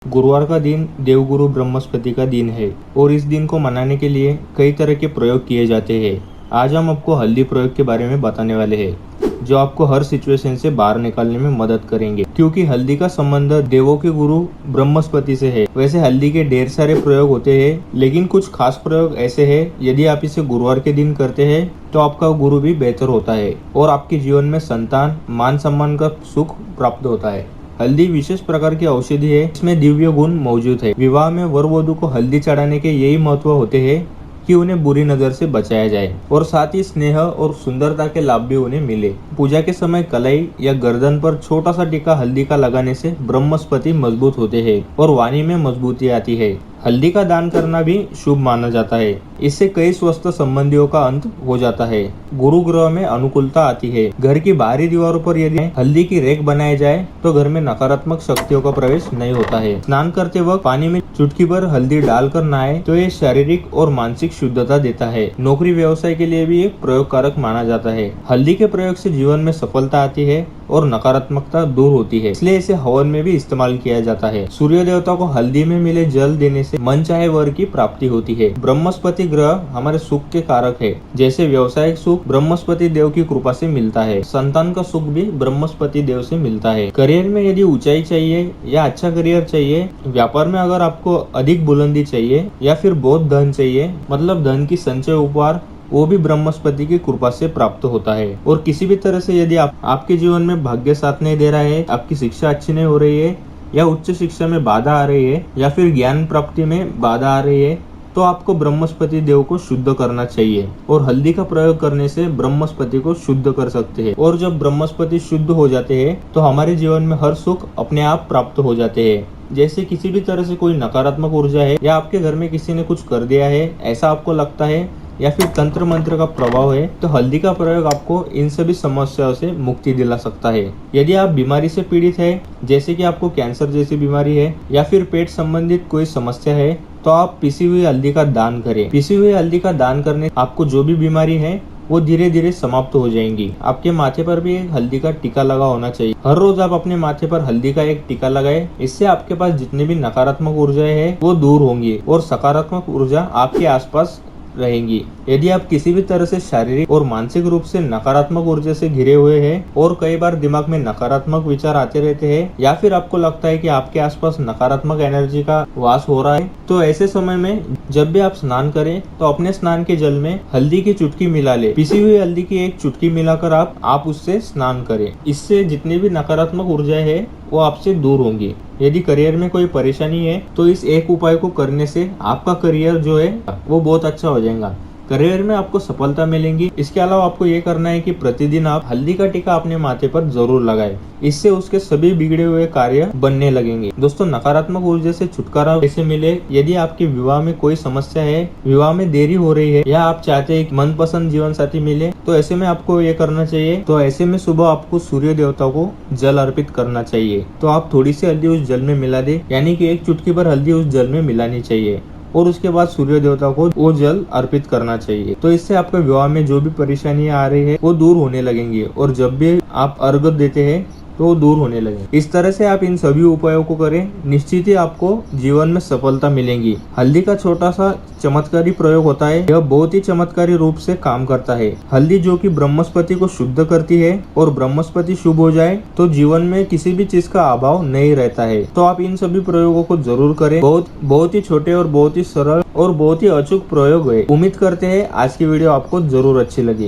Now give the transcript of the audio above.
गुरुवार का दिन देवगुरु बृहस्पति का दिन है और इस दिन को मनाने के लिए कई तरह के प्रयोग किए जाते हैं। आज हम आपको हल्दी प्रयोग के बारे में बताने वाले हैं जो आपको हर सिचुएशन से बाहर निकालने में मदद करेंगे, क्योंकि हल्दी का संबंध देवों के गुरु बृहस्पति से है। वैसे हल्दी के ढेर सारे प्रयोग होते हैं, लेकिन कुछ खास प्रयोग ऐसे हैं, यदि आप इसे गुरुवार के दिन करते हैं तो आपका गुरु भी बेहतर होता है और आपके जीवन में संतान, मान सम्मान का सुख प्राप्त होता है। हल्दी विशेष प्रकार की औषधि है, इसमें दिव्य गुण मौजूद है। विवाह में वर वधु को हल्दी चढ़ाने के यही महत्व होते हैं कि उन्हें बुरी नजर से बचाया जाए और साथ ही स्नेह और सुंदरता के लाभ भी उन्हें मिले। पूजा के समय कलाई या गर्दन पर छोटा सा टीका हल्दी का लगाने से बृहस्पति मजबूत होते हैं और वाणी में मजबूती आती है। हल्दी का दान करना भी शुभ माना जाता है, इससे कई स्वस्थ संबंधियों का अंत हो जाता है। गुरु ग्रह में अनुकूलता आती है। घर की बाहरी दीवारों पर यदि हल्दी की रेख बनाई जाए तो घर में नकारात्मक शक्तियों का प्रवेश नहीं होता है। स्नान करते वक्त पानी में चुटकी भर हल्दी डालकर नहाए तो ये शारीरिक और मानसिक शुद्धता देता है। नौकरी व्यवसाय के लिए भी एक प्रयोगकारक माना जाता है। हल्दी के प्रयोग से जीवन में सफलता आती है और नकारात्मकता दूर होती है, इसलिए इसे हवन में भी इस्तेमाल किया जाता है। सूर्य देवता को हल्दी में मिले जल देने से मन चाहे वर की प्राप्ति होती है। बृहस्पति ग्रह हमारे सुख के कारक है। जैसे व्यवसायिक सुख बृहस्पति देव की कृपा से मिलता है, संतान का सुख भी बृहस्पति देव से मिलता है। करियर में यदि ऊंचाई चाहिए या अच्छा करियर चाहिए, व्यापार में अगर आपको अधिक बुलंदी चाहिए या फिर बहुत धन चाहिए, मतलब धन की संचय उपहार, वो भी बृहस्पति की कृपा से प्राप्त होता है। और किसी भी तरह से यदि आपके जीवन में भाग्य साथ नहीं दे रहा है, आपकी शिक्षा अच्छी नहीं हो रही है या उच्च शिक्षा में बाधा आ रही है या फिर ज्ञान प्राप्ति में बाधा आ रही है, तो आपको बृहस्पति देव को शुद्ध करना चाहिए और हल्दी का प्रयोग करने से बृहस्पति को शुद्ध कर सकते हैं। और जब बृहस्पति शुद्ध हो जाते हैं तो हमारे जीवन में हर सुख अपने आप प्राप्त हो जाते हैं। जैसे किसी भी तरह से कोई नकारात्मक ऊर्जा है या आपके घर में किसी ने कुछ कर दिया है ऐसा आपको लगता है या फिर तंत्र मंत्र का प्रभाव है, तो हल्दी का प्रयोग आपको इन सभी समस्याओं से मुक्ति दिला सकता है। यदि आप बीमारी से पीड़ित है, जैसे कि आपको कैंसर जैसी बीमारी है या फिर पेट संबंधित कोई समस्या है, तो आप पिसी हुई हल्दी का दान करें। पिसी हुई हल्दी का दान करने आपको जो भी बीमारी है वो धीरे धीरे समाप्त हो जाएंगी। आपके माथे पर भी एक हल्दी का टीका लगा होना चाहिए। हर रोज आप अपने माथे पर हल्दी का एक टीका लगाएं। इससे आपके पास जितने भी नकारात्मक ऊर्जाएं हैं वो दूर होंगी और सकारात्मक ऊर्जा आपके आसपास रहेंगी। यदि आप किसी भी तरह से शारीरिक और मानसिक रूप से नकारात्मक ऊर्जा से घिरे हुए हैं और कई बार दिमाग में नकारात्मक विचार आते रहते हैं या फिर आपको लगता है कि आपके आसपास नकारात्मक एनर्जी का वास हो रहा है, तो ऐसे समय में जब भी आप स्नान करें तो अपने स्नान के जल में हल्दी की चुटकी मिला ले। पिसी हुई हल्दी की एक चुटकी मिलाकर आप उससे स्नान करें। इससे जितनी भी नकारात्मक ऊर्जाएं है वो आपसे दूर होंगी। यदि करियर में कोई परेशानी है तो इस एक उपाय को करने से आपका करियर जो है वो बहुत अच्छा हो जाएगा। करियर में आपको सफलता मिलेंगी। इसके अलावा आपको ये करना है कि प्रतिदिन आप हल्दी का टीका अपने माथे पर जरूर लगाएं। इससे उसके सभी बिगड़े हुए कार्य बनने लगेंगे। दोस्तों, नकारात्मक ऊर्जा से छुटकारा कैसे मिले? यदि आपके विवाह में कोई समस्या है, विवाह में देरी हो रही है या आप चाहते हैं मनपसंद जीवन साथी मिले, तो ऐसे में आपको ये करना चाहिए। तो ऐसे में सुबह आपको सूर्य देवता को जल अर्पित करना चाहिए। तो आप थोड़ी सी हल्दी उस जल में मिला दे, यानी कि एक चुटकी भर हल्दी उस जल में मिलानी चाहिए और उसके बाद सूर्य देवता को वो जल अर्पित करना चाहिए। तो इससे आपके विवाह में जो भी परेशानियां आ रही है वो दूर होने लगेंगी और जब भी आप अर्घ देते हैं तो वो दूर होने लगे। इस तरह से आप इन सभी उपायों को करें, निश्चित ही आपको जीवन में सफलता मिलेगी। हल्दी का छोटा सा चमत्कारी प्रयोग होता है, यह बहुत ही चमत्कारी रूप से काम करता है। हल्दी जो कि बृहस्पति को शुद्ध करती है और बृहस्पति शुभ हो जाए तो जीवन में किसी भी चीज का अभाव नहीं रहता है। तो आप इन सभी प्रयोगों को जरूर करें। बहुत ही छोटे और बहुत ही सरल और बहुत ही अचूक प्रयोग है। उम्मीद करते हैं आज की वीडियो आपको जरूर अच्छी लगी।